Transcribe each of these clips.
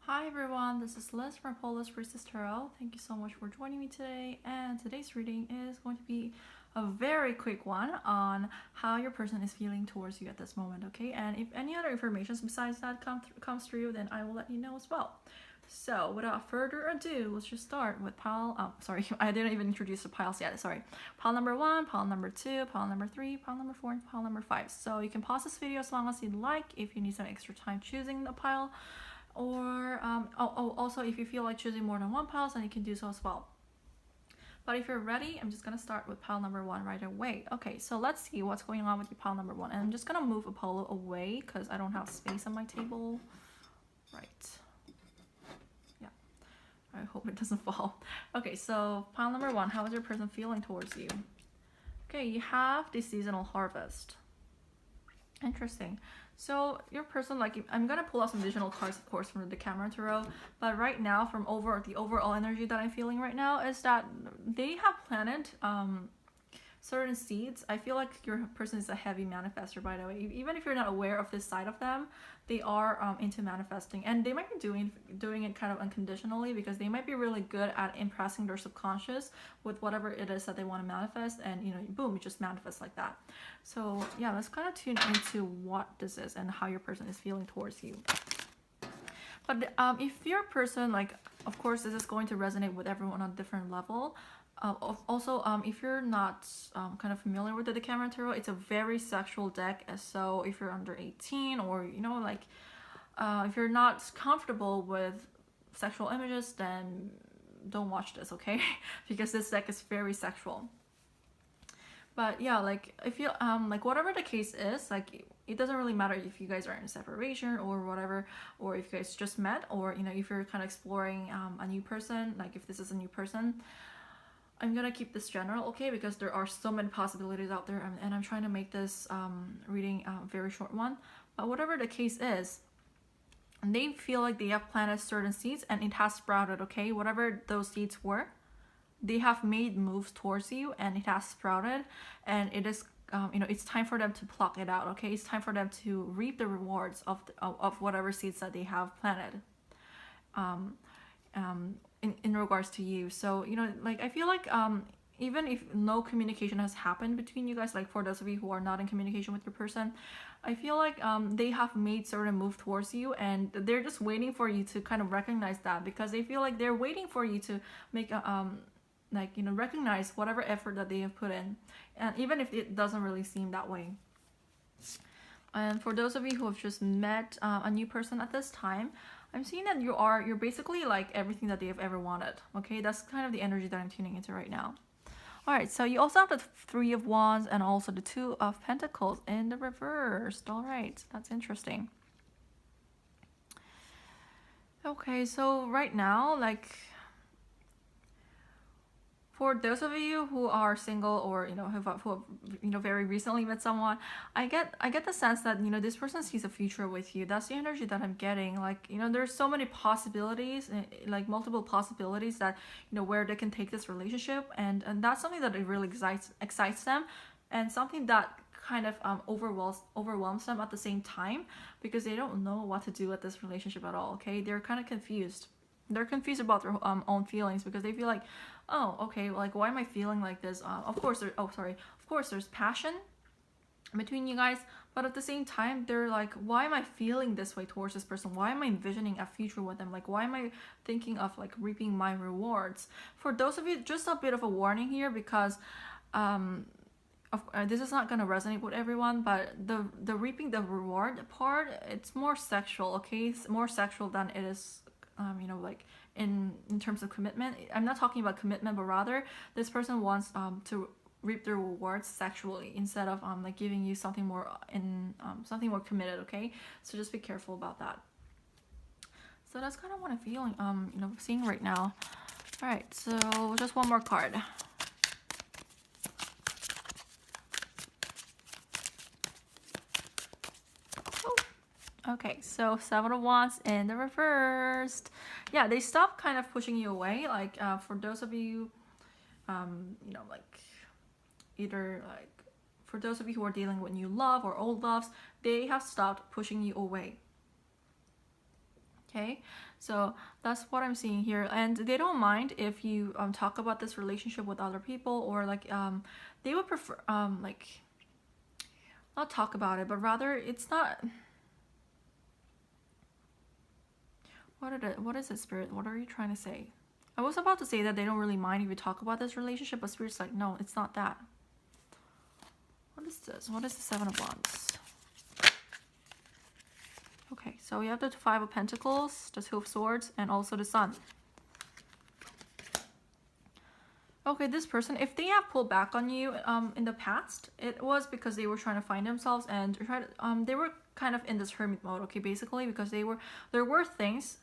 Hi everyone, this is Liz from Polish Priestess Tarot. Thank you so much for joining me today. And today's reading is going to be a very quick one on how your person is feeling towards you at this moment, okay? And if any other information besides that comes through, then I will let you know as well. So without further ado, let's just start with pile. Oh, sorry, I didn't even introduce the piles yet. Sorry. Pile number 1, pile number 2, pile number 3, pile number 4, and pile number 5. So you can pause this video as long as you'd like if you need some extra time choosing the pile. Or also if you feel like choosing more than one pile, then you can do so as well. But if you're ready, I'm just gonna start with pile number 1 right away. Okay, so let's see what's going on with your pile number 1. And I'm just gonna move Apollo away because I don't have space on my table. Right. Yeah. I hope it doesn't fall. Okay, so pile number 1, how is your person feeling towards you? Okay, you have the seasonal harvest. Interesting. So your person, like, I'm gonna pull out some additional cards, of course, from the camera tarot, but right now, from the overall energy that I'm feeling right now is that they have planted certain seeds. I feel like your person is a heavy manifester, by the way. Even if you're not aware of this side of them, they are into manifesting, and they might be doing it kind of unconditionally because they might be really good at impressing their subconscious with whatever it is that they want to manifest, and boom, it just manifests like that. So yeah, let's kind of tune into what this is and how your person is feeling towards you. But if your person, like, of course, this is going to resonate with everyone on a different level. Also, if you're not kind of familiar with the Decameron Tarot, it's a very sexual deck. So if you're under 18 or, if you're not comfortable with sexual images, then don't watch this, okay? Because this deck is very sexual. But yeah, like, if you, like, whatever the case is, like, it doesn't really matter if you guys are in separation or whatever, or if you guys just met, or, if you're kind of exploring a new person, like if this is a new person. I'm gonna keep this general, okay, because there are so many possibilities out there, and I'm trying to make this reading a very short one. But whatever the case is, they feel like they have planted certain seeds and it has sprouted, okay? Whatever those seeds were, they have made moves towards you and it has sprouted, and it is it's time for them to pluck it out, okay? It's time for them to reap the rewards of whatever seeds that they have planted in regards to you. So like, I feel like even if no communication has happened between you guys, like for those of you who are not in communication with your person, I feel like they have made certain move towards you, and they're just waiting for you to kind of recognize that, because they feel like they're waiting for you to make a recognize whatever effort that they have put in, and even if it doesn't really seem that way. And for those of you who have just met a new person at this time, I'm seeing that you're basically like everything that they have ever wanted, okay? That's kind of the energy that I'm tuning into right now. All right, so you also have the 3 of Wands and also the 2 of Pentacles in the reversed. All right, that's interesting. Okay, so right now, like, for those of you who are single, or who very recently met someone, I get the sense that this person sees a future with you. That's the energy that I'm getting. Like, there's so many possibilities, like multiple possibilities that where they can take this relationship, and that's something that it really excites them, and something that kind of overwhelms them at the same time, because they don't know what to do with this relationship at all. Okay, they're kind of confused. They're confused about their own feelings, because they feel like, oh, okay, like, why am I feeling like this? Of course there's passion between you guys, but at the same time, they're like, why am I feeling this way towards this person? Why am I envisioning a future with them? Like, why am I thinking of like reaping my rewards? For those of you, just a bit of a warning here, because this is not gonna resonate with everyone, but the reaping the reward part, it's more sexual, okay? It's more sexual than it is like in terms of commitment. I'm not talking about commitment, but rather this person wants to reap their rewards sexually, instead of like giving you something more something more committed, okay? So just be careful about that. So that's kind of what I'm feeling seeing right now. All right, so just one more card. Okay, so 7 of Wands in the reversed. Yeah, they stop kind of pushing you away. Like, for those of you, like, either like, for those of you who are dealing with new love or old loves, they have stopped pushing you away. Okay, so that's what I'm seeing here, and they don't mind if you talk about this relationship with other people, or like they would prefer like not talk about it, but rather it's not. What is it, Spirit? What are you trying to say? I was about to say that they don't really mind if you talk about this relationship, but Spirit's like, no, it's not that. What is this? What is the Seven of Wands? Okay, so we have the Five of Pentacles, the Two of Swords, and also the Sun. Okay, this person, if they have pulled back on you in the past, it was because they were trying to find themselves, and they were kind of in this hermit mode, okay, basically, because there were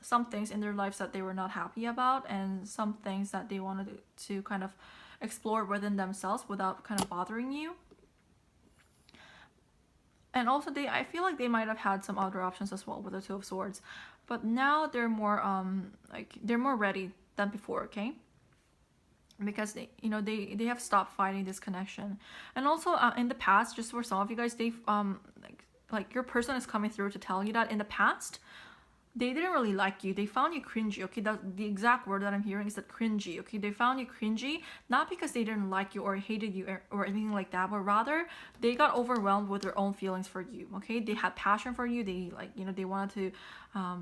some things in their lives that they were not happy about, and some things that they wanted to kind of explore within themselves without kind of bothering you. And also I feel like they might have had some other options as well with the Two of Swords, but now they're more they're more ready than before, okay? Because they have stopped fighting this connection. And also in the past, just for some of you guys, they've like your person is coming through to tell you that in the past they didn't really like you. They found you cringy, okay? The exact word that I'm hearing is that cringy, okay? They found you cringy, not because they didn't like you or hated you or anything like that, but rather they got overwhelmed with their own feelings for you, okay? They had passion for you. They they wanted to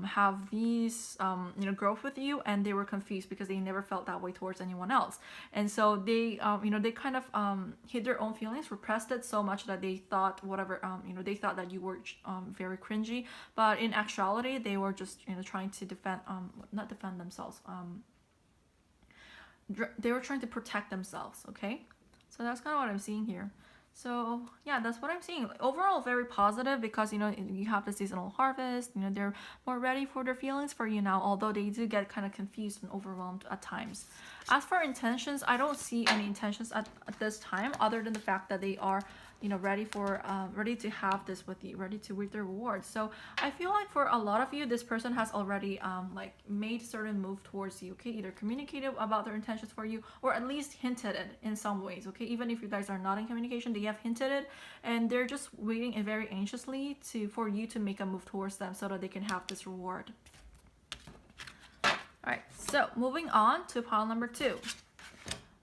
have these growth with you, and they were confused because they never felt that way towards anyone else. And so they they kind of hid their own feelings, repressed it so much that they thought they thought that you were very cringy, but in actuality they were just trying to not defend themselves. They were trying to protect themselves, okay? So that's kind of what I'm seeing here. So yeah, that's what I'm seeing. Overall, very positive, because you have the seasonal harvest. They're more ready for their feelings for you now, although they do get kind of confused and overwhelmed at times. As for intentions, I don't see any intentions at this time, other than the fact that they are ready to have this with you, ready to reap the rewards. So I feel like for a lot of you, this person has already made certain move towards you, okay? Either communicated about their intentions for you, or at least hinted it in some ways, okay? Even if you guys are not in communication, they have hinted it, and they're just waiting and very anxiously for you to make a move towards them so that they can have this reward. All right, so moving on to pile number 2.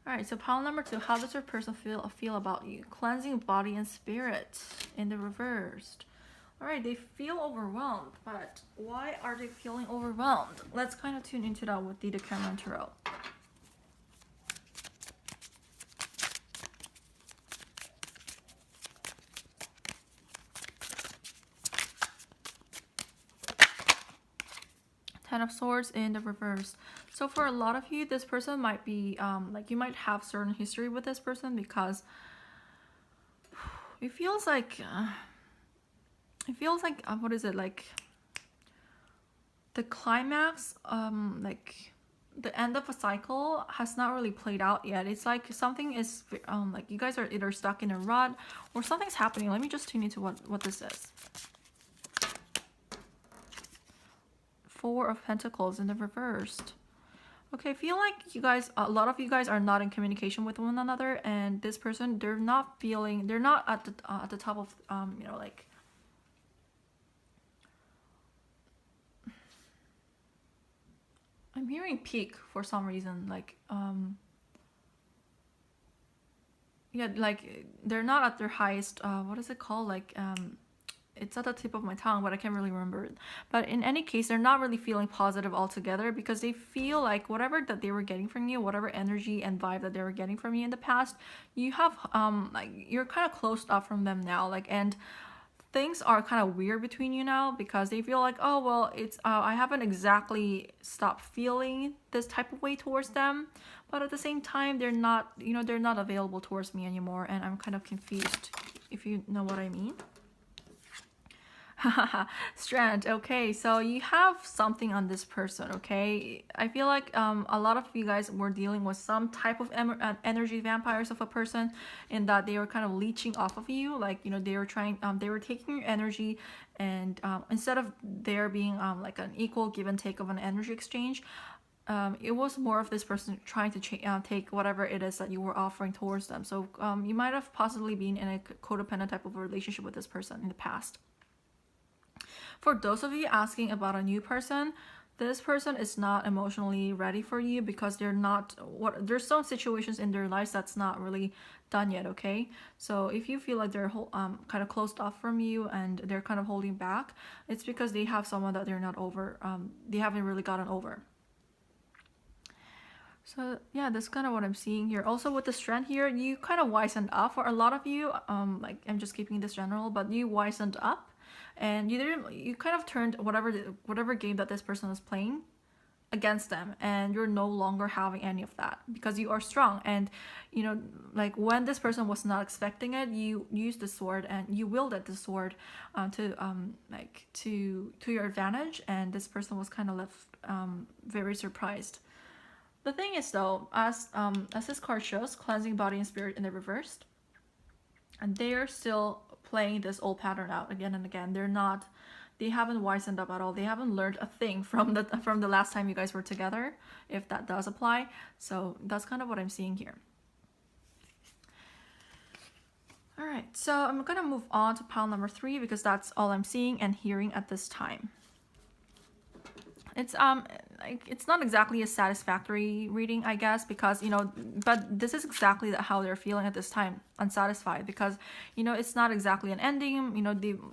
All right, so pile number 2, how does your person feel about you? Cleansing body and spirit in the reversed. All right, they feel overwhelmed, but why are they feeling overwhelmed? Let's kind of tune into that with the Decameron Tarot. Ten of Swords in the reverse. So for a lot of you, this person might be you might have certain history with this person, because it feels like what is it, like the climax, like the end of a cycle has not really played out yet. It's like something is like you guys are either stuck in a rut or something's happening. Let me just tune into what this is. Four of Pentacles in the reversed. Okay, I feel like a lot of you guys are not in communication with one another, and this person, they're not at the top of like I'm hearing peak for some reason, like yeah, like they're not at their highest, what is it called, like it's at the tip of my tongue, but I can't really remember it. But in any case, they're not really feeling positive altogether, because they feel like whatever that they were getting from you, whatever energy and vibe that they were getting from you in the past, you have like you're kind of closed off from them now, like, and things are kind of weird between you now, because they feel like, oh well, it's I haven't exactly stopped feeling this type of way towards them, but at the same time they're not they're not available towards me anymore, and I'm kind of confused, if you know what I mean. Strand. Okay, so you have something on this person, okay? I feel like a lot of you guys were dealing with some type of energy vampires of a person, in that they were kind of leeching off of you, like they were taking your energy, and instead of there being like an equal give and take of an energy exchange, it was more of this person trying to take whatever it is that you were offering towards them. So you might have possibly been in a codependent type of relationship with this person in the past. For those of you asking about a new person, this person is not emotionally ready for you because there's some situations in their lives that's not really done yet, okay? So if you feel like they're kind of closed off from you and they're kind of holding back, it's because they have someone that they're not over, they haven't really gotten over. So yeah, that's kind of what I'm seeing here. Also with the strength here, you kind of wisened up. For a lot of you, like I'm just keeping this general, but you wisened up, and you kind of turned whatever game that this person was playing against them, and you're no longer having any of that because you are strong. And you know, like when this person was not expecting it, you used the sword and you wielded the sword to your advantage, and this person was kind of left very surprised. The thing is though, as this card shows, cleansing body and spirit in the reversed, and they are still playing this old pattern out again and again. They haven't wisened up at all. They haven't learned a thing from the last time you guys were together, if that does apply. So that's kind of what I'm seeing here. All right, so I'm gonna move on to pile number 3 because that's all I'm seeing and hearing at this time. It's not exactly a satisfactory reading, I guess, because but this is exactly how they're feeling at this time, unsatisfied, because it's not exactly an ending.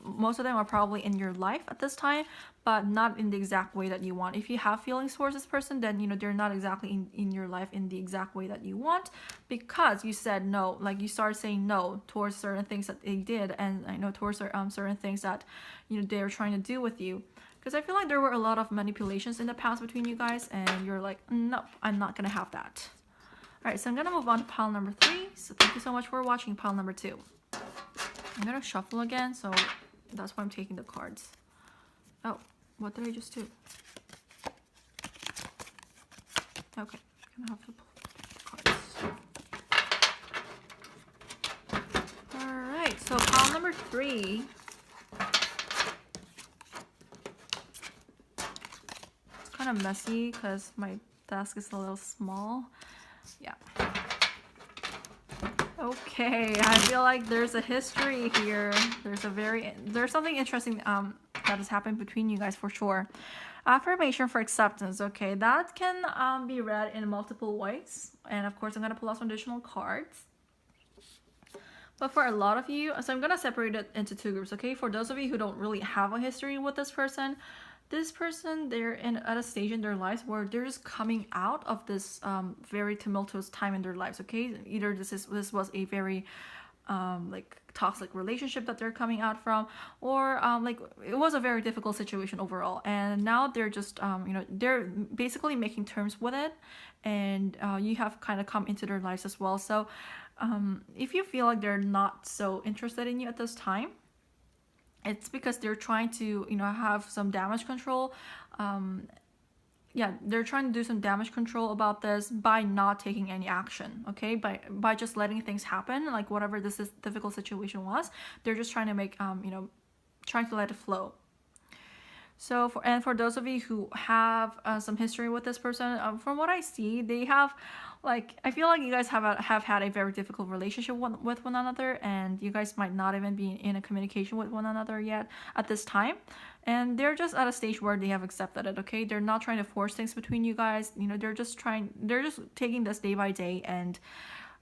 Most of them are probably in your life at this time, but not in the exact way that you want. If you have feelings towards this person, then they're not exactly in your life in the exact way that you want, because you said no. Like you started saying no towards certain things that they did, and towards certain things that they're trying to do with you. Because I feel like there were a lot of manipulations in the past between you guys, and you're like, no, I'm not gonna have that. Alright, so I'm gonna move on to pile number 3. So thank you so much for watching pile number 2. I'm gonna shuffle again, so that's why I'm taking the cards. Oh, what did I just do? Okay, I'm gonna have to pull cards. Alright, so pile number 3. Kind of messy because my desk is a little small. Yeah. Okay, I feel like there's a history here. There's something interesting that has happened between you guys for sure. Affirmation for acceptance. Okay, that can be read in multiple ways, and of course I'm gonna pull out some additional cards. But for a lot of you, so I'm gonna separate it into 2 groups. Okay, for those of you who don't really have a history with this person, they're at a stage in their lives where they're just coming out of this very tumultuous time in their lives. Okay, either this was a very like toxic relationship that they're coming out from, or like it was a very difficult situation overall, and now they're just they're basically making terms with it, and you have kind of come into their lives as well. So if you feel like they're not so interested in you at this time, it's because they're trying to have some damage control. They're trying to do some damage control about this by not taking any action. Okay, by just letting things happen, like whatever this difficult situation was, they're just trying to make trying to let it flow. So for those of you who have some history with this person, from what I see, they have, like, I feel like you guys have had a very difficult relationship with one another, and you guys might not even be in a communication with one another yet at this time, and they're just at a stage where they have accepted it. Okay, they're not trying to force things between you guys. They're just taking this day by day and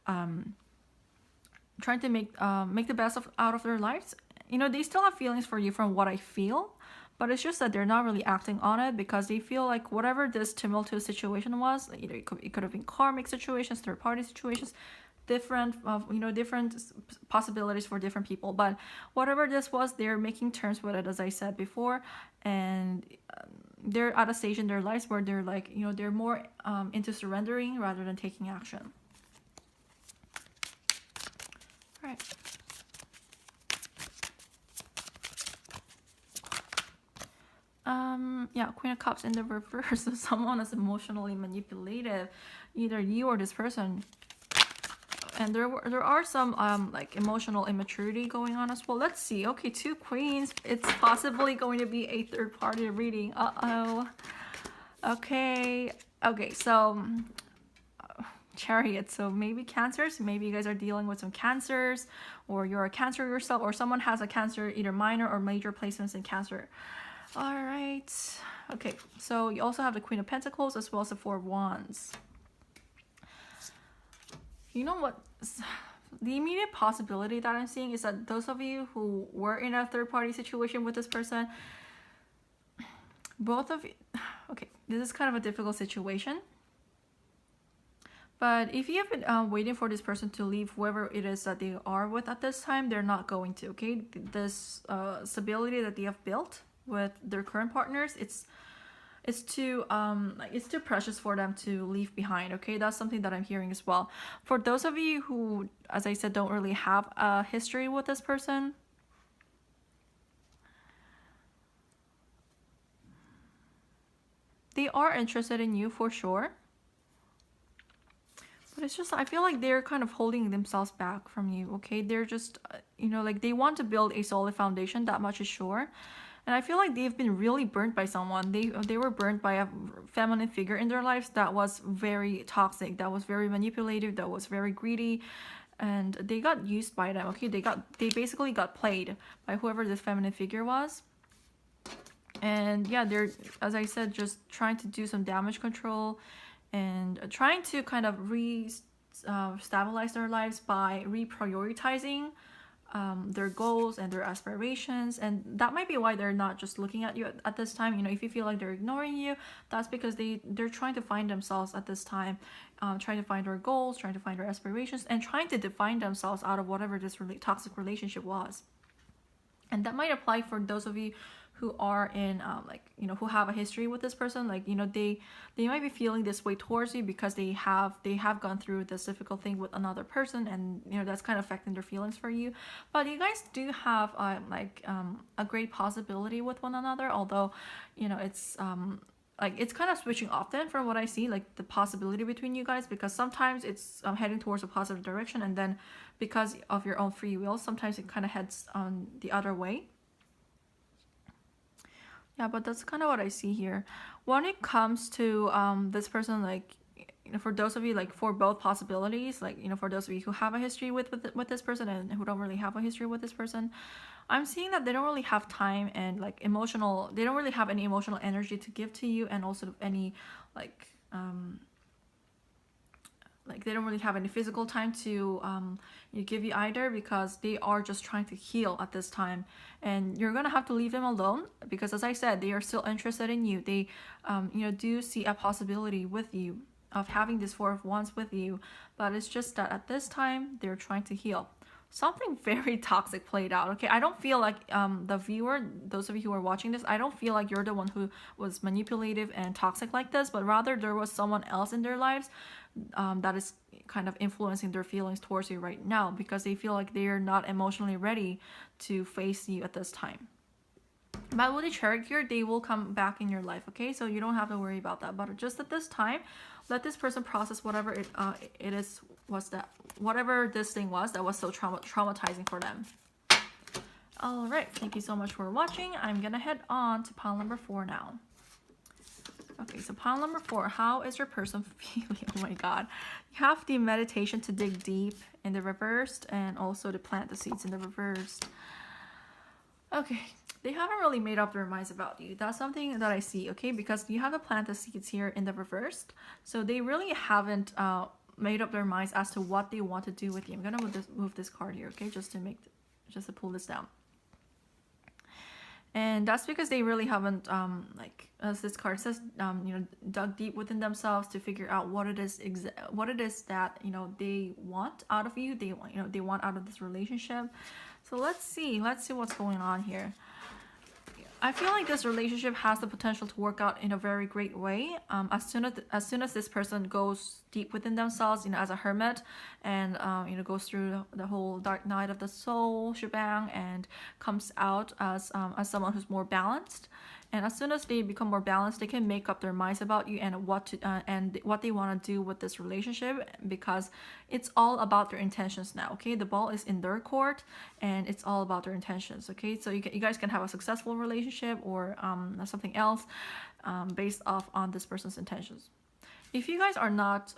trying to make the best out of their lives. They still have feelings for you from what I feel, but it's just that they're not really acting on it because they feel like whatever this tumultuous situation was, either it could have been karmic situations, third-party situations, different possibilities for different people. But whatever this was, they're making terms with it, as I said before, and they're at a stage in their lives where they're like, they're more into surrendering rather than taking action. All right. Queen of Cups in the reverse. So someone is emotionally manipulative, either you or this person, and there are some like emotional immaturity going on as well. Let's see. Okay, 2 queens. It's possibly going to be a third-party reading. Okay, so Chariot. So maybe Cancers. Maybe you guys are dealing with some Cancers, or you're a Cancer yourself, or someone has a Cancer, either minor or major placements in Cancer. All right. Okay, so you also have the Queen of Pentacles as well as the Four of Wands. You know what? The immediate possibility that I'm seeing is that those of you who were in a third-party situation with this person, both of you, okay, this is kind of a difficult situation. But if you have been waiting for this person to leave whoever it is that they are with at this time, they're not going to, okay? This stability that they have built with their current partners, it's too precious for them to leave behind, okay? That's something that I'm hearing as well. For those of you who, as I said, don't really have a history with this person, they are interested in you for sure. But it's just, I feel like they're kind of holding themselves back from you, okay? They're just, you know, like they want to build a solid foundation, that much is sure. And I feel like they've been really burnt by someone. They were burnt by a feminine figure in their lives that was very toxic, that was very manipulative, that was very greedy, and they got used by them. Okay, they basically got played by whoever this feminine figure was. And yeah, they're, as I said, just trying to do some damage control and trying to kind of stabilize their lives by reprioritizing their goals and their aspirations. And that might be why they're not just looking at you at this time. You know, if you feel like they're ignoring you, that's because they're trying to find themselves at this time, trying to find their goals, trying to find their aspirations, and trying to define themselves out of whatever this really toxic relationship was. And that might apply for those of you who are in like, you know, who have a history with this person. Like, you know, they might be feeling this way towards you because they have gone through this difficult thing with another person, and you know, that's kind of affecting their feelings for you. But you guys do have a great possibility with one another, although, you know, it's like it's kind of switching often from what I see, like the possibility between you guys, because sometimes it's heading towards a positive direction, and then because of your own free will, sometimes it kind of heads the other way. Yeah, but that's kind of what I see here. When it comes to this person, like, you know, for those of you, like, for both possibilities, like, you know, for those of you who have a history with this person and who don't really have a history with this person, I'm seeing that they don't really have time and like they don't really have any emotional energy to give to you, and also any like they don't really have any physical time to give you either, because they are just trying to heal at this time. And you're gonna have to leave them alone, because as I said, they are still interested in you. They do see a possibility with you of having this Four of Wands with you, but it's just that at this time they're trying to heal. Something very toxic played out, okay? I don't feel like the viewer, those of you who are watching this, I don't feel like you're the one who was manipulative and toxic like this, but rather there was someone else in their lives that is kind of influencing their feelings towards you right now, because they feel like they're not emotionally ready to face you at this time. But with the Chariot here, they will come back in your life, okay? So you don't have to worry about that. But just at this time, let this person process whatever whatever this thing was that was so traumatizing for them. All right, thank you so much for watching. I'm gonna head on to pile number 4 now. Okay, so pile number 4, how is your person feeling? Oh my god. You have the meditation to dig deep in the reversed, and also to plant the seeds in the reversed. Okay, they haven't really made up their minds about you. That's something that I see, okay? Because you have to plant the seeds here in the reversed. So they really haven't made up their minds as to what they want to do with you. I'm gonna move this card here, okay? Just to pull this down. And that's because they really haven't, like, as this card says, dug deep within themselves to figure out what it is that, you know, they want out of you. They want out of this relationship. So let's see what's going on here. I feel like this relationship has the potential to work out in a very great way. As soon as this person goes deep within themselves, you know, as a hermit, and goes through the whole dark night of the soul shebang, and comes out as someone who's more balanced. And as soon as they become more balanced, they can make up their minds about you and what they want to do with this relationship, because it's all about their intentions now, okay? The ball is in their court, and it's all about their intentions, okay? So you guys can have a successful relationship, or something else based off on this person's intentions. If you guys are not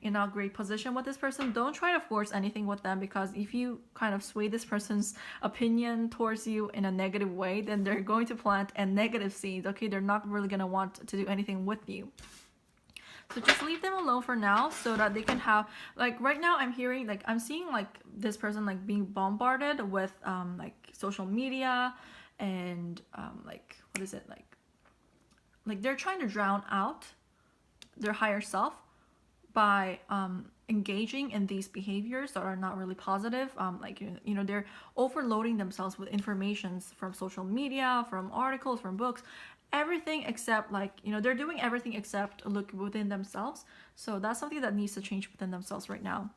in a great position with this person. Don't try to force anything with them, because if you kind of sway this person's opinion towards you in a negative way, then they're going to plant a negative seed. Okay, they're not really gonna want to do anything with you. So just leave them alone for now, so that they can have, like, right now I'm hearing, like, I'm seeing like this person like being bombarded with like social media and like, what is it, like they're trying to drown out their higher self by engaging in these behaviors that are not really positive. Like, you know, they're overloading themselves with informations from social media, from articles, from books, everything except, like, you know, they're doing everything except look within themselves. So that's something that needs to change within themselves right now.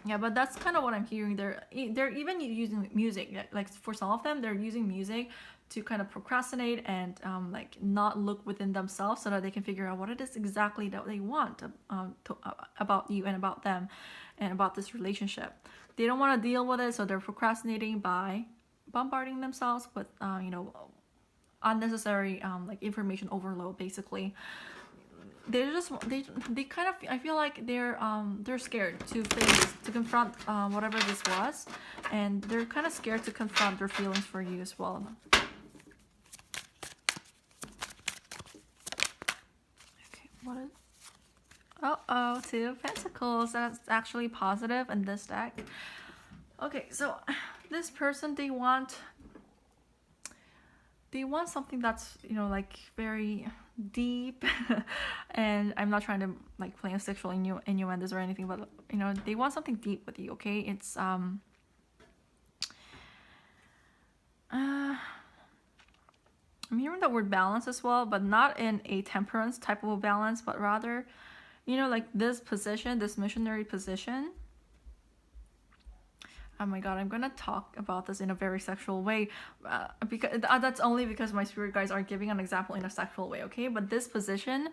Yeah, but that's kind of what I'm hearing. They're even using music. Like, for some of them, they're using music to kind of procrastinate and like not look within themselves, so that they can figure out what it is exactly that they want about you and about them and about this relationship. They don't want to deal with it, so they're procrastinating by bombarding themselves with you know, unnecessary like information overload, basically. They're just they kind of, I feel like they're scared to confront whatever this was, and they're kind of scared to confront their feelings for you as well. Okay, what is, oh, Two of Pentacles. That's actually positive in this deck. Okay, so this person, they want something that's, you know, like very deep and I'm not trying to like play a sexual innuendos or anything, but, you know, they want something deep with you. Okay, it's I'm hearing the word balance as well, but not in a temperance type of a balance, but rather, you know, like this position, this missionary position. Oh my god, I'm gonna talk about this in a very sexual way, because that's only because my spirit guides are giving an example in a sexual way, okay? But this position,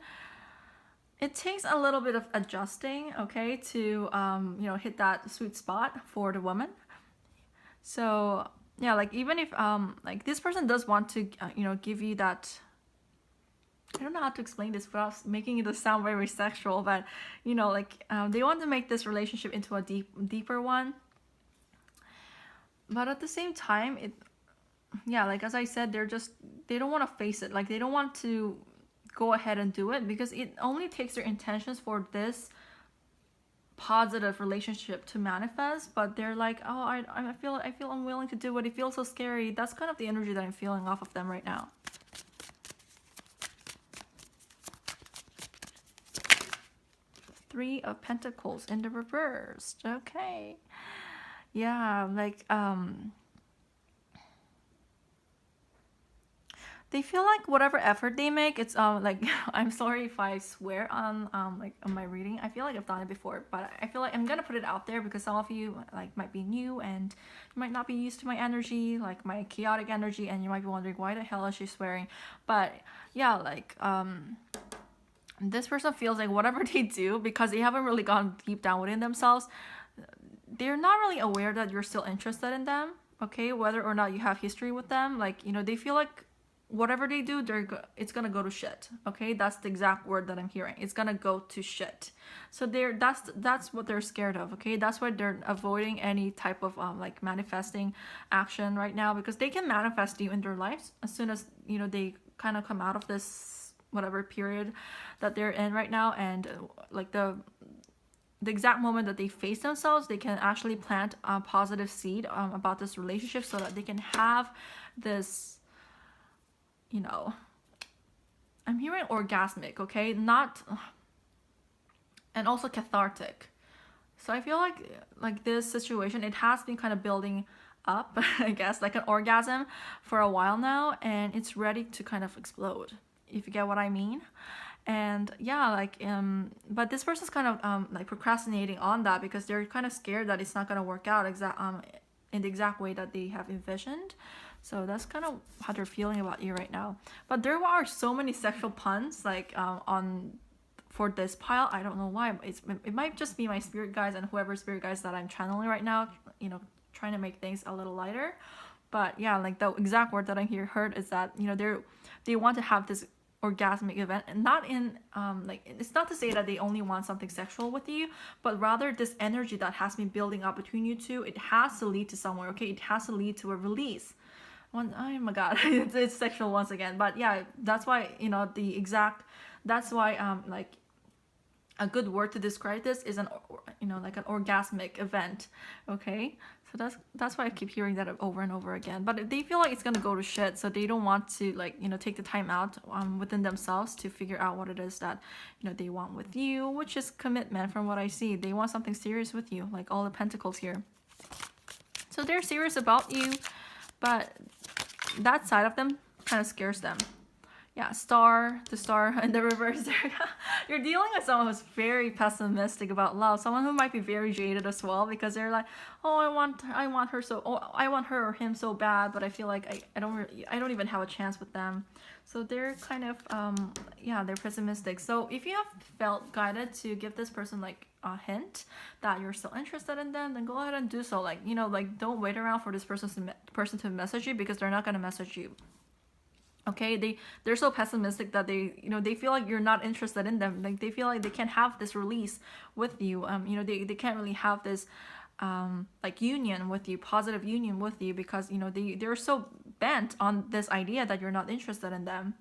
it takes a little bit of adjusting, okay, to you know, hit that sweet spot for the woman. So yeah, like, even if like this person does want to you know, give you that, I don't know how to explain this without making it sound very sexual, but, you know, like they want to make this relationship into a deeper one. But at the same time, yeah, like as I said, they don't want to face it. Like, they don't want to go ahead and do it, because it only takes their intentions for this positive relationship to manifest. But they're like, oh, I feel unwilling to do it. It feels so scary. That's kind of the energy that I'm feeling off of them right now. Three of Pentacles in the reverse. Okay. Yeah, like they feel like whatever effort they make, it's like I'm sorry if I swear on like on my reading. I feel like I've done it before, but I feel like I'm gonna put it out there because some of you like might be new and you might not be used to my energy, like my chaotic energy, and you might be wondering why the hell is she swearing. But yeah, like this person feels like whatever they do, because they haven't really gone deep down within themselves, they're not really aware that you're still interested in them, okay? Whether or not you have history with them, like, you know, they feel like whatever they do, it's gonna go to shit, okay? That's the exact word that I'm hearing. It's gonna go to shit. So that's what they're scared of, okay? That's why they're avoiding any type of like manifesting action right now, because they can manifest you in their lives as soon as, you know, they kind of come out of this whatever period that they're in right now, and like the exact moment that they face themselves, they can actually plant a positive seed about this relationship, so that they can have this, you know, I'm hearing orgasmic, okay? Not, and also cathartic. So I feel like this situation, it has been kind of building up, I guess, like an orgasm for a while now, and it's ready to kind of explode, if you get what I mean. And yeah, like but this person's kind of like procrastinating on that, because they're kind of scared that it's not going to work out in the exact way that they have envisioned. So that's kind of how they're feeling about you right now. But there are so many sexual puns like for this pile. I don't know why. It might just be my spirit guides and whoever spirit guides that I'm channeling right now, you know, trying to make things a little lighter. But yeah, like the exact word that I heard is that, you know, they want to have this orgasmic event, and not in like, it's not to say that they only want something sexual with you, but rather this energy that has been building up between you two, it has to lead to somewhere. Okay, it has to lead to a release. Oh my god, it's sexual once again. But yeah, that's why, you know, that's why like a good word to describe this is an, you know, like an orgasmic event. Okay, so that's why I keep hearing that over and over again. But they feel like it's gonna go to shit, so they don't want to, like, you know, take the time out within themselves to figure out what it is that, you know, they want with you, which is commitment. From what I see, they want something serious with you, like all the pentacles here. So they're serious about you, but that side of them kind of scares them. Yeah, the star in the reverse there. You're dealing with someone who's very pessimistic about love. Someone who might be very jaded as well, because they're like, oh, I want her so, oh, I want her or him so bad, but I feel like I don't even have a chance with them. So they're kind of yeah, they're pessimistic. So if you have felt guided to give this person like a hint that you're still interested in them, then go ahead and do so. Like, you know, like, don't wait around for this person to message you, because they're not gonna message you. Okay, they're so pessimistic that they, you know, they feel like you're not interested in them. Like, they feel like they can't have this release with you. You know, they can't really have this like union with you, positive union with you, because, you know, they're so bent on this idea that you're not interested in them.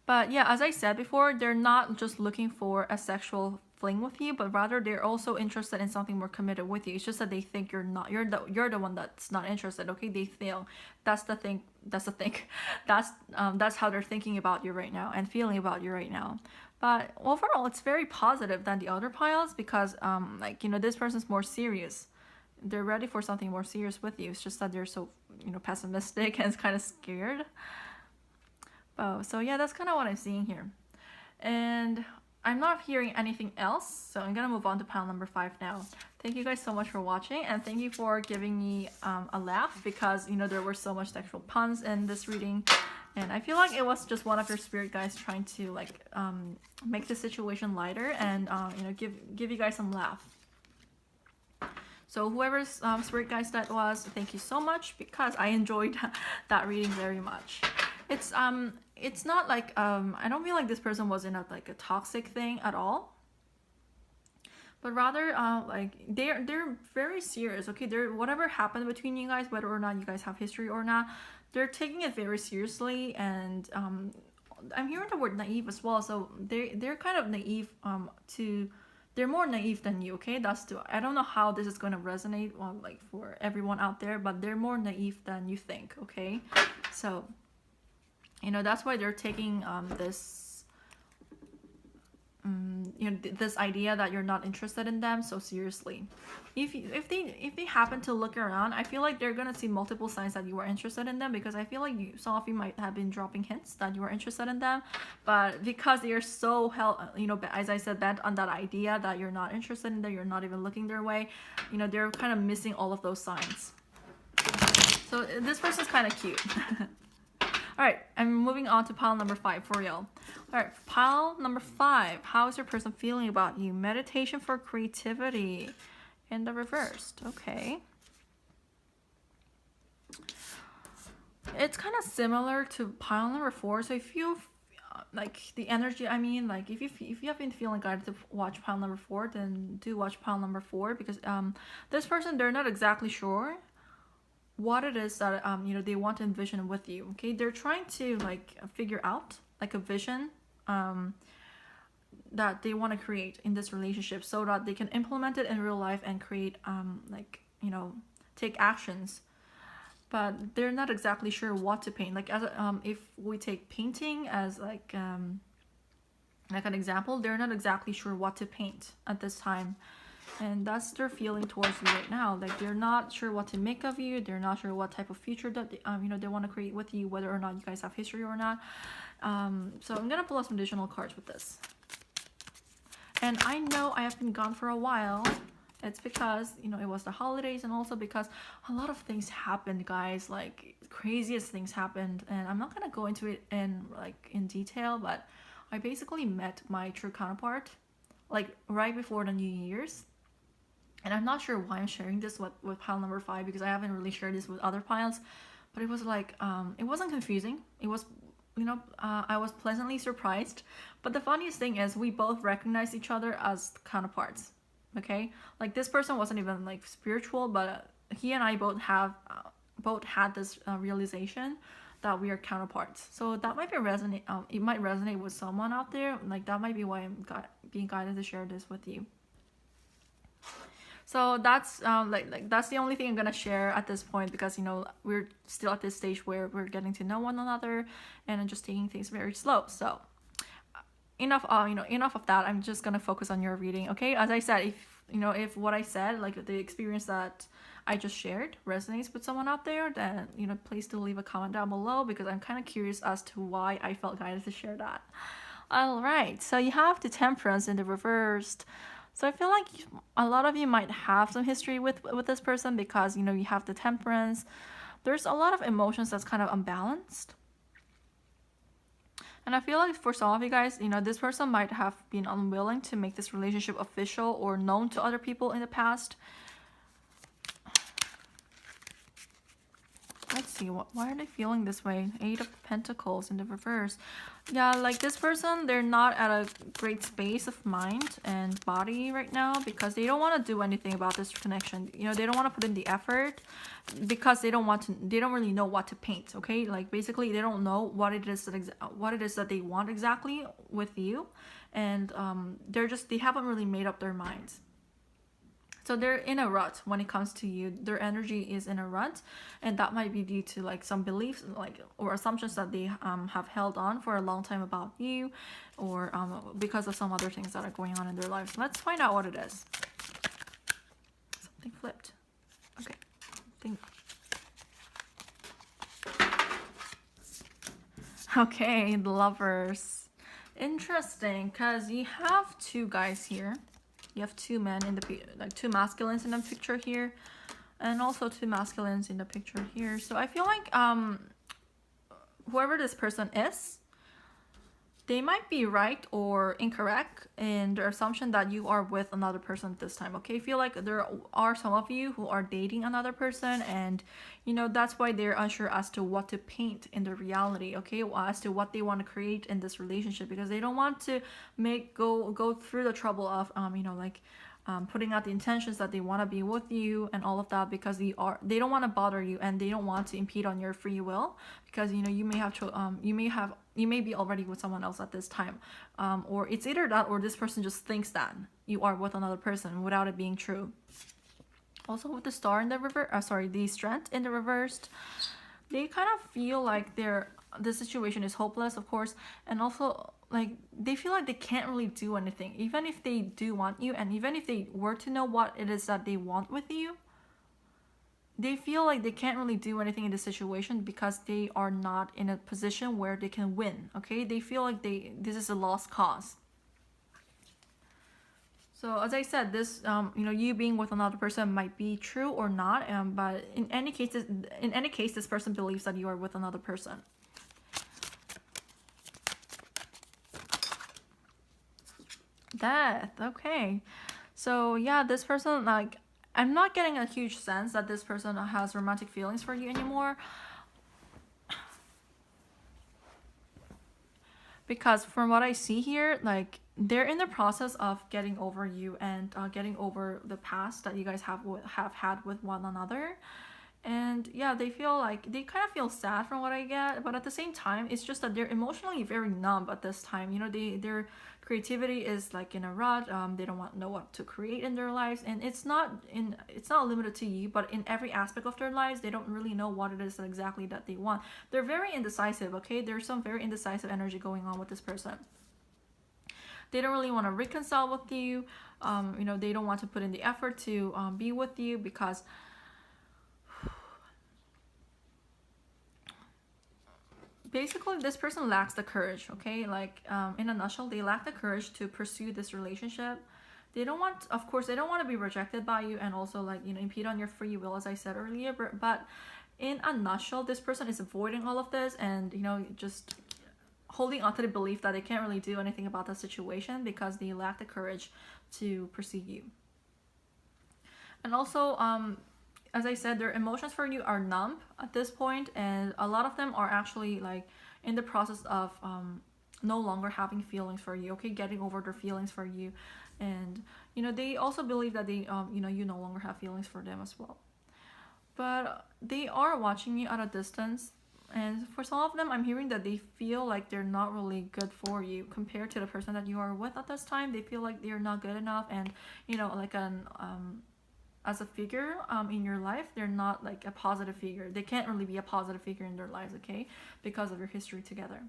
But yeah, as I said before, they're not just looking for a sexual fling with you, but rather they're also interested in something more committed with you. It's just that they think you're the one that's not interested. Okay, they feel that's the thing. That's how they're thinking about you right now and feeling about you right now. But overall, it's very positive than the other piles, because like, you know, this person's more serious. They're ready for something more serious with you. It's just that they're so, you know, pessimistic and kind of scared. Oh, so yeah, that's kind of what I'm seeing here. And I'm not hearing anything else, so I'm gonna move on to pile number 5 now. Thank you guys so much for watching, and thank you for giving me a laugh, because, you know, there were so much sexual puns in this reading, and I feel like it was just one of your spirit guides trying to, like, make the situation lighter and you know, give you guys some laugh. So whoever's spirit guides that was, thank you so much, because I enjoyed that reading very much. It's not like I don't feel like this person was in a toxic thing at all, but rather like they're very serious. Okay, they're, whatever happened between you guys, whether or not you guys have history or not, they're taking it very seriously. And I'm hearing the word naive as well, so they're kind of naive they're more naive than you. Okay, I don't know how this is going to resonate like for everyone out there, but they're more naive than you think. Okay, so, you know, that's why they're taking this you know, this idea that you're not interested in them so seriously. If they happen to look around, I feel like they're gonna see multiple signs that you are interested in them, because I feel like some of you might have been dropping hints that you are interested in them, but because they are so you know, as I said, bent on that idea that you're not interested in them, you're not even looking their way, you know, they're kind of missing all of those signs. So this person's kind of cute. Alright, I'm moving on to pile number 5 for real. Alright, pile number 5. How is your person feeling about you? Meditation for creativity. In the reversed. Okay. It's kind of similar to pile number 4. So if you like the energy, I mean, like if you have been feeling guided to watch pile number 4, then do watch pile number 4, because this person, they're not exactly sure what it is that you know, they want to envision with you. Okay, they're trying to like figure out like a vision that they want to create in this relationship, so that they can implement it in real life and create like, you know, take actions. But they're not exactly sure what to paint. Like, as if we take painting as like an example, they're not exactly sure what to paint at this time. And that's their feeling towards you right now. Like, they're not sure what to make of you. They're not sure what type of future that they, you know, they want to create with you, whether or not you guys have history or not. So I'm gonna pull out some additional cards with this. And I know I have been gone for a while. It's because, you know, it was the holidays, and also because a lot of things happened, guys. Like, craziest things happened, and I'm not gonna go into it in detail, but I basically met my true counterpart like right before the New Year's. And I'm not sure why I'm sharing this with pile number 5, because I haven't really shared this with other piles. But it was like, it wasn't confusing. It was I was pleasantly surprised. But the funniest thing is we both recognize each other as counterparts. Okay, like this person wasn't even like spiritual, but he and I both had this realization that we are counterparts. So that might be resonate. It might resonate with someone out there. Like that might be why I'm being guided to share this with you. So that's that's the only thing I'm gonna share at this point, because we're still at this stage where we're getting to know one another and I'm just taking things very slow. So enough of that. I'm just gonna focus on your reading. Okay, as I said, if what I said, like the experience that I just shared, resonates with someone out there, then please do leave a comment down below, because I'm kind of curious as to why I felt guided to share that. All right, so you have the Temperance in the reversed. So I feel like a lot of you might have some history with this person, because you have the Temperance. There's a lot of emotions that's kind of unbalanced. And I feel like for some of you guys, this person might have been unwilling to make this relationship official or known to other people in the past. Let's see, why are they feeling this way? 8 of Pentacles in the reverse. Yeah, like this person, they're not at a great space of mind and body right now, because they don't want to do anything about this connection. They don't want to put in the effort, because they don't really know what to paint. Okay, like basically they don't know what it is that they want exactly with you, and they haven't really made up their minds. So they're in a rut when it comes to you. Their energy is in a rut, and that might be due to like some beliefs or assumptions that they have held on for a long time about you, or because of some other things that are going on in their lives. Let's find out what it is. Something flipped. Okay, the Lovers. Interesting, because you have 2 guys here. You have 2 men in the like 2 masculines in the picture here, and also 2 masculines in the picture here. So I feel like whoever this person is, they might be right or incorrect in their assumption that you are with another person at this time. Okay, I feel like there are some of you who are dating another person, and that's why they're unsure as to what to paint in the reality. Okay, as to what they want to create in this relationship, because they don't want to go through the trouble of putting out the intentions that they want to be with you and all of that, because they don't want to bother you, and they don't want to impede on your free will, because you may be already with someone else at this time, or it's either that or this person just thinks that you are with another person without it being true. Also with the Star in the the Strength in the reversed, they kind of feel like the situation is hopeless, of course, and also like they feel like they can't really do anything, even if they do want you, and even if they were to know what it is that they want with you. They feel like they can't really do anything in this situation, because they are not in a position where they can win. Okay, they feel like this is a lost cause. So as I said, this you being with another person might be true or not, but in any case, this person believes that you are with another person. Death. Okay, so yeah, this person, like, I'm not getting a huge sense that this person has romantic feelings for you anymore, because from what I see here, like, they're in the process of getting over you and getting over the past that you guys have had with one another. And yeah, they kind of feel sad from what I get, but at the same time, it's just that they're emotionally very numb at this time. Their creativity is like in a rut. They don't know what to create in their lives, and it's not limited to you, but in every aspect of their lives, they don't really know what it is exactly that they want. They're very indecisive. Okay, there's some very indecisive energy going on with this person. They don't really want to reconcile with you. They don't want to put in the effort to be with you, because basically this person lacks the courage. Okay, like in a nutshell, they lack the courage to pursue this relationship. They don't want to be rejected by you, and also impede on your free will, as I said earlier. But in a nutshell, this person is avoiding all of this, and just holding on to the belief that they can't really do anything about the situation, because they lack the courage to pursue you. And also as I said, their emotions for you are numb at this point, and a lot of them are actually like in the process of no longer having feelings for you, okay, getting over their feelings for you. And they also believe that they you no longer have feelings for them as well, but they are watching you at a distance. And for some of them, I'm hearing that they feel like they're not really good for you compared to the person that you are with at this time. They feel like they're not good enough, and like an as a figure in your life, they're not like a positive figure. They can't really be a positive figure in their lives, okay, because of your history together.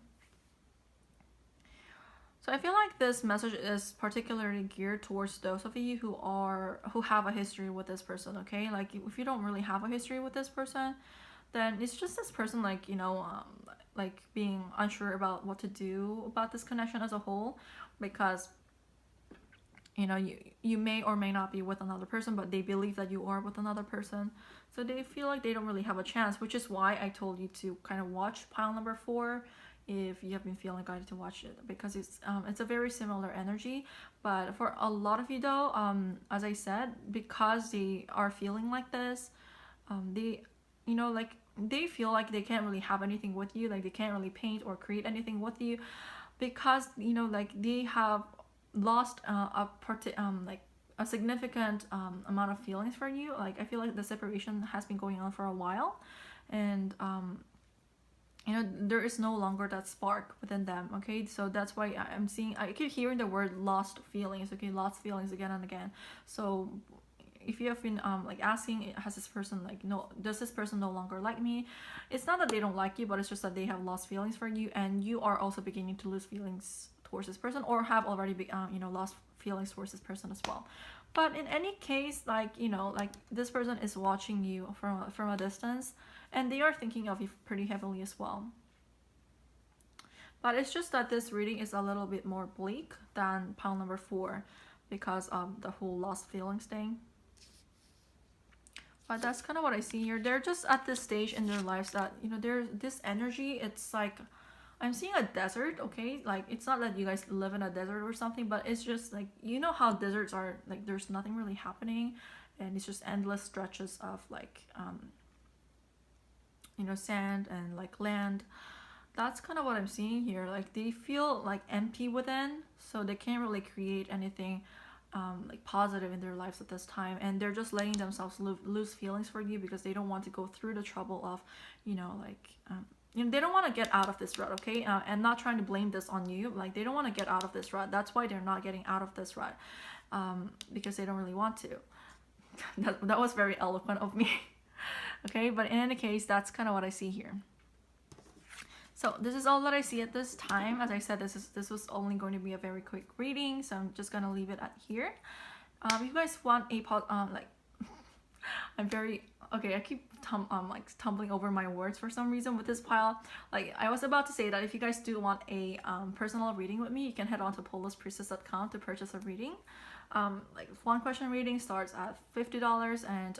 So I feel like this message is particularly geared towards those of you who have a history with this person, okay? Like if you don't really have a history with this person, then it's just this person like like being unsure about what to do about this connection as a whole, because you may or may not be with another person, but they believe that you are with another person, so they feel like they don't really have a chance, which is why I told you to kind of watch pile number 4 if you have been feeling guided to watch it, because it's a very similar energy. But for a lot of you though, as I said, because they are feeling like this, they like they feel like they can't really have anything with you, like they can't really paint or create anything with you, because like they have lost like a significant amount of feelings for you. Like I feel like the separation has been going on for a while, and there is no longer that spark within them, okay? So that's why I keep hearing the word lost feelings, okay? Lost feelings again and again. So if you have been like asking, has this person like does this person no longer like me? It's not that they don't like you, but it's just that they have lost feelings for you, and you are also beginning to lose feelings towards this person, or have already lost feelings towards this person as well. But in any case, like like this person is watching you from a distance, and they are thinking of you pretty heavily as well. But it's just that this reading is a little bit more bleak than pile number 4 because of the whole lost feelings thing. But that's kind of what I see here. They're just at this stage in their lives that there's this energy. It's like I'm seeing a desert, okay? Like it's not that you guys live in a desert or something, but it's just like how deserts are, like there's nothing really happening, and it's just endless stretches of like sand and like land. That's kind of what I'm seeing here. Like they feel like empty within, so they can't really create anything like positive in their lives at this time, and they're just letting themselves lose feelings for you because they don't want to go through the trouble of they don't want to get out of this rut, okay? And not trying to blame this on you, like they don't want to get out of this rut. That's why they're not getting out of this rut, because they don't really want to. That was very eloquent of me. Okay, but in any case, that's kind of what I see here. So this is all that I see at this time. As I said, this was only going to be a very quick reading, so I'm just gonna leave it at here. If you guys want a like I'm very okay. I keep tumbling over my words for some reason with this pile. Like I was about to say that if you guys do want a personal reading with me, you can head on to polospriestess.com to purchase a reading. Like one question reading starts at $50, and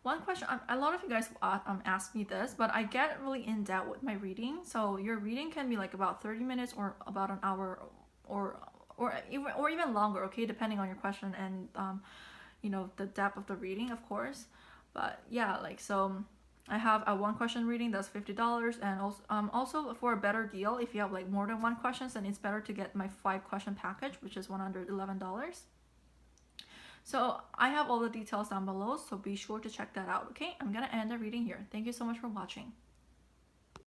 one question, a lot of you guys ask me this, but I get really in depth with my reading. So your reading can be like about 30 minutes or about an hour, or even longer, okay, depending on your question and the depth of the reading, of course. But yeah, like so I have a one question reading that's $50, and also for a better deal, if you have like more than one questions, then it's better to get my 5 question package, which is $111. So I have all the details down below, so be sure to check that out, okay? I'm gonna end the reading here. Thank you so much for watching.